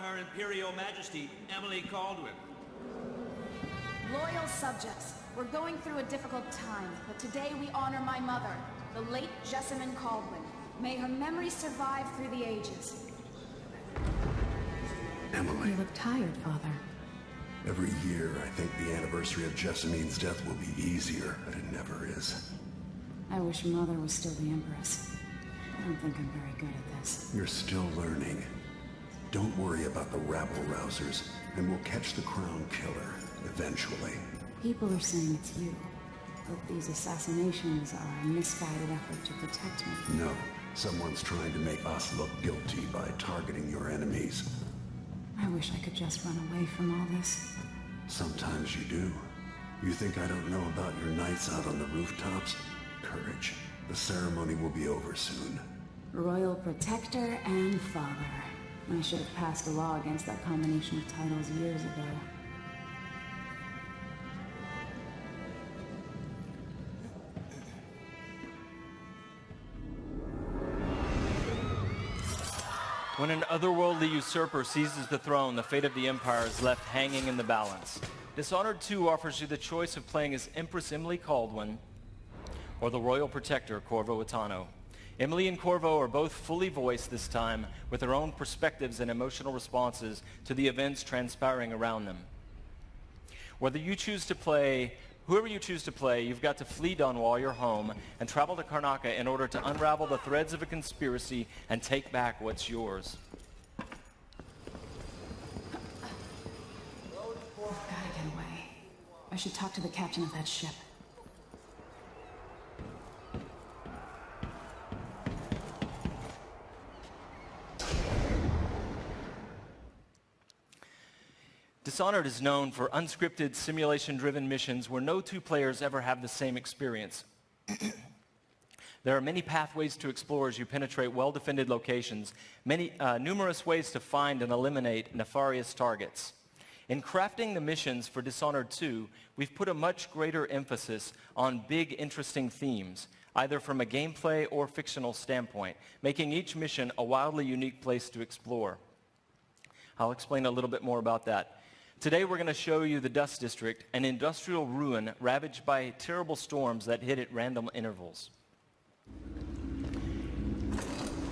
Her Imperial Majesty, Emily Caldwin. Loyal subjects, we're going through a difficult time, but today we honor my mother, the late Jessamine Caldwin. May her memory survive through the ages. Emily. You look tired, Father. Every year, I think the anniversary of Jessamine's death will be easier, but it never is. I wish Mother was still the Empress. I don't think I'm very good at this. You're still learning. Don't worry about the rabble-rousers, and we'll catch the Crown Killer, eventually. People are saying it's you, but these assassinations are a misguided effort to protect me. No, someone's trying to make us look guilty by targeting your enemies. I wish I could just run away from all this. Sometimes you do. You think I don't know about your nights out on the rooftops? Courage. The ceremony will be over soon. Royal Protector and Father. I should have passed a law against that combination of titles years ago. When an otherworldly usurper seizes the throne, the fate of the Empire is left hanging in the balance. Dishonored 2 offers you the choice of playing as Empress Emily Caldwin or the Royal Protector, Corvo Attano. Emily and Corvo are both fully voiced this time with their own perspectives and emotional responses to the events transpiring around them. Whoever you choose to play, you've got to flee Dunwall, your home, and travel to Karnaca in order to unravel the threads of a conspiracy and take back what's yours. I've gotta get away. I should talk to the captain of that ship. Dishonored is known for unscripted, simulation-driven missions where no two players ever have the same experience. There are many pathways to explore as you penetrate well-defended locations, numerous ways to find and eliminate nefarious targets. In crafting the missions for Dishonored 2, we've put a much greater emphasis on big, interesting themes, either from a gameplay or fictional standpoint, making each mission a wildly unique place to explore. I'll explain a little bit more about that. Today we're going to show you the Dust District, an industrial ruin ravaged by terrible storms that hit at random intervals.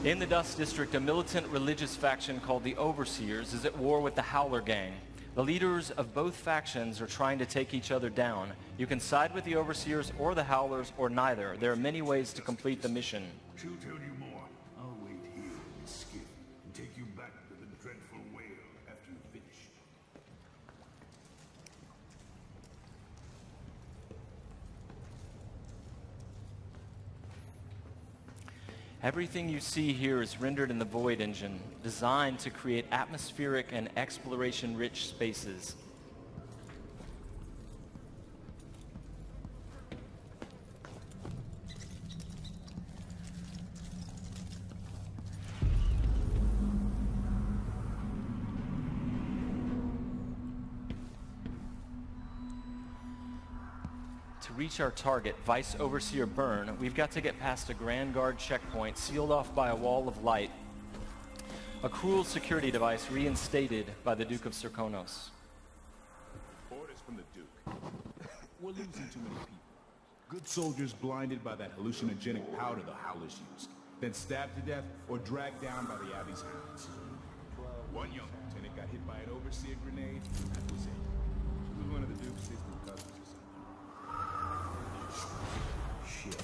In the Dust District, a militant religious faction called the Overseers is at war with the Howler Gang. The leaders of both factions are trying to take each other down. You can side with the Overseers or the Howlers or neither. There are many ways to complete the mission. She'll tell you more. I'll wait here in the skiff and take you back to the dreadful whale after you finish. Everything you see here is rendered in the Void engine, designed to create atmospheric and exploration-rich spaces. To reach our target, Vice Overseer Byrne, we've got to get past a Grand Guard checkpoint sealed off by a wall of light. A cruel security device reinstated by the Duke of Serkonos. Orders from the Duke. We're losing too many people. Good soldiers blinded by that hallucinogenic powder the Howlers used, then stabbed to death or dragged down by the Abbey's hounds. One young lieutenant got hit by an Overseer grenade, and that was it. He was one of the Duke's distant cousins or something. Shit.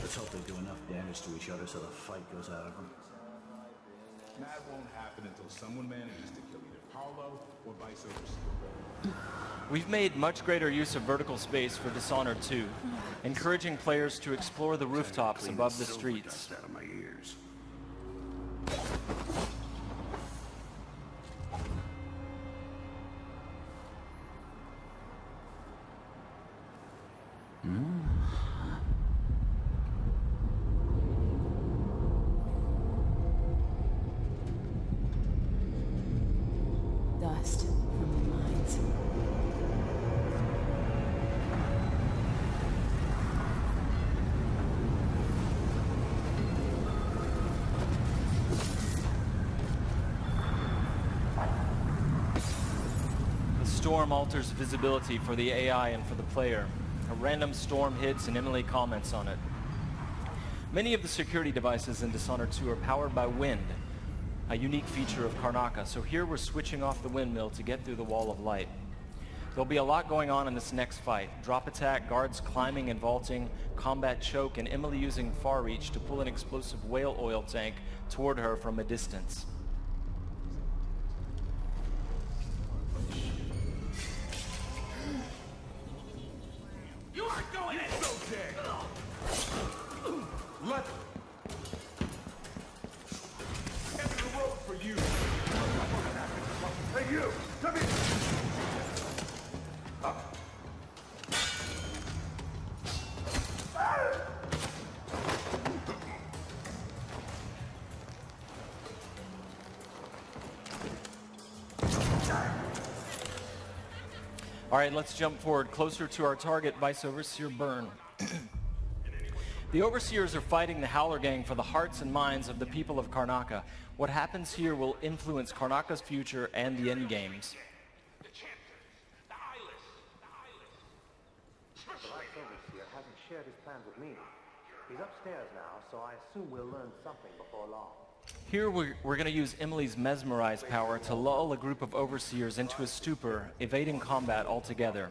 Let's hope they do enough damage to each other so the fight goes out of them. That won't happen until someone manages to kill either Harlow or Vice Overseer. We've made much greater use of vertical space for Dishonored 2, encouraging players to explore the rooftops above the streets. Out of my ears. Dust from the mines. storm alters visibility for the AI and for the player. A random storm hits and Emily comments on it. Many of the security devices in Dishonored 2 are powered by wind, a unique feature of Karnaca. So here we're switching off the windmill to get through the wall of light. There'll be a lot going on in this next fight. Drop attack, guards climbing and vaulting, combat choke, and Emily using far reach to pull an explosive whale oil tank toward her from a distance. You aren't going in! So dead! Let... End of the road for you! Hey you! Come here! All right, let's jump forward closer to our target, Vice Overseer Byrne. The Overseers are fighting the Howler Gang for the hearts and minds of the people of Karnaca. What happens here will influence Karnaca's future and the endgames. The Vice Overseer hasn't shared his plans with me. He's upstairs now, so I assume we'll learn something before long. Here we're going to use Emily's Mesmerize power to lull a group of Overseers into a stupor, evading combat altogether.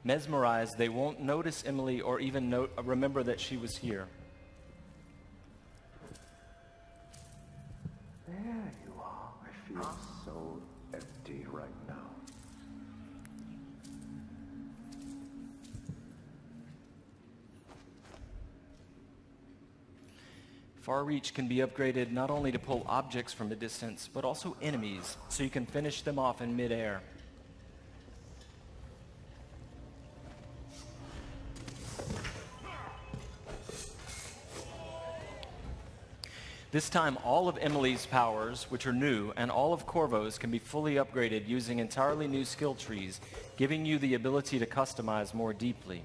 Mesmerized, they won't notice Emily or even remember that she was here. There you are. I feel so empty right now. Far Reach can be upgraded not only to pull objects from a distance, but also enemies, so you can finish them off in midair. This time, all of Emily's powers, which are new, and all of Corvo's can be fully upgraded using entirely new skill trees, giving you the ability to customize more deeply.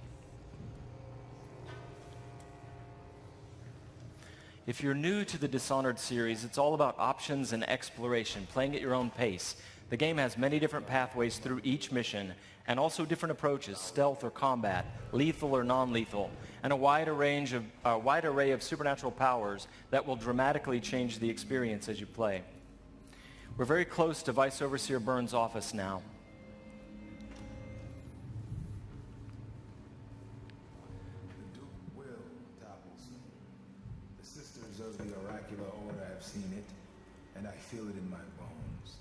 If you're new to the Dishonored series, it's all about options and exploration, playing at your own pace. The game has many different pathways through each mission, and also different approaches, stealth or combat, lethal or non-lethal, and a wide array of supernatural powers that will dramatically change the experience as you play. We're very close to Vice Overseer Byrne's office now. The Duke will topple soon. The sisters of the oracular order have seen it, and I feel it in my bones.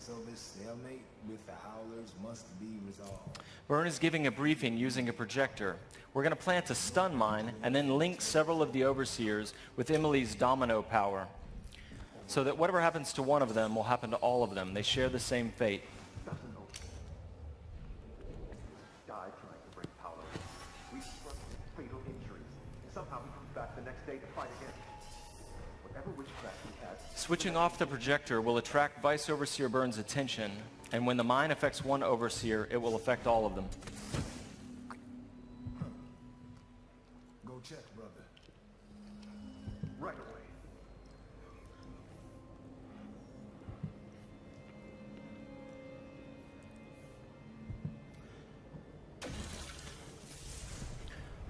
So this stalemate with the Howlers must be resolved. Byrne is giving a briefing using a projector. We're going to plant a stun mine and then link several of the Overseers with Emily's domino power, so that whatever happens to one of them will happen to all of them. They share the same fate. Doesn't know. Died trying to bring power. We suffered fatal injuries. Somehow he comes back the next day to fight again. Whatever witchcraft he had. Switching off the projector will attract Vice Overseer Byrne's attention, and when the mine affects one Overseer, it will affect all of them. Go check, brother. Right away.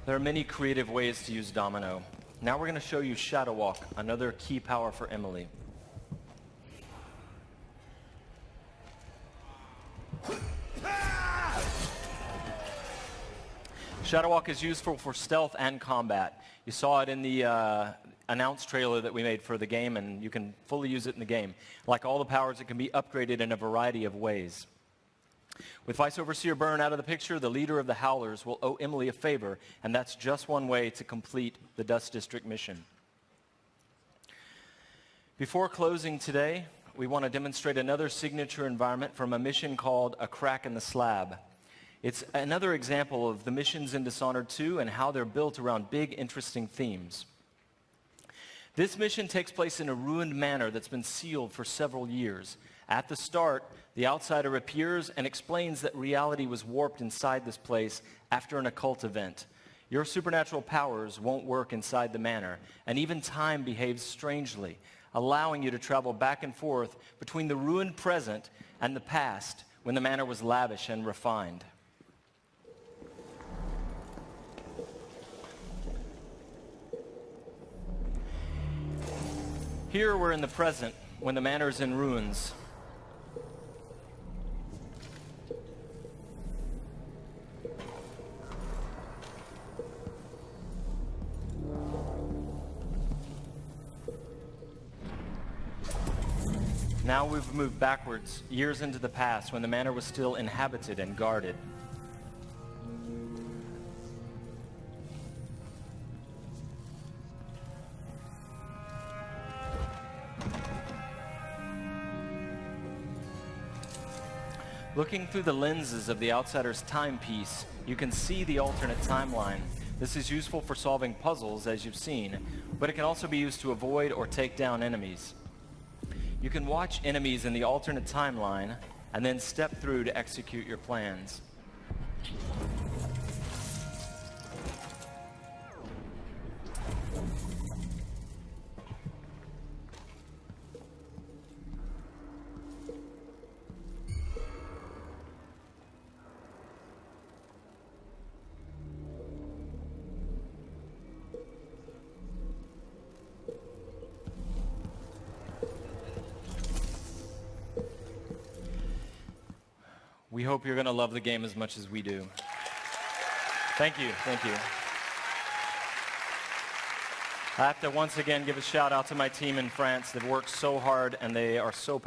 There are many creative ways to use Domino. Now we're going to show you Shadow Walk, another key power for Emily. Shadow Walk is useful for stealth and combat. You saw it in the announced trailer that we made for the game, and you can fully use it in the game. Like all the powers, it can be upgraded in a variety of ways. With Vice Overseer Byrne out of the picture, the leader of the Howlers will owe Emily a favor, and that's just one way to complete the Dust District mission. Before closing today, we want to demonstrate another signature environment from a mission called A Crack in the Slab. It's another example of the missions in Dishonored 2 and how they're built around big, interesting themes. This mission takes place in a ruined manor that's been sealed for several years. At the start, the outsider appears and explains that reality was warped inside this place after an occult event. Your supernatural powers won't work inside the manor, and even time behaves strangely. allowing you to travel back and forth between the ruined present and the past when the manor was lavish and refined. Here we're in the present when the manor is in ruins. Now we've moved backwards, years into the past, when the manor was still inhabited and guarded. Looking through the lenses of the outsider's timepiece, you can see the alternate timeline. This is useful for solving puzzles, as you've seen, but it can also be used to avoid or take down enemies. You can watch enemies in the alternate timeline and then step through to execute your plans. We hope you're going to love the game as much as we do. Thank you. Thank you. I have to once again give a shout out to my team in France. They've worked so hard and they are so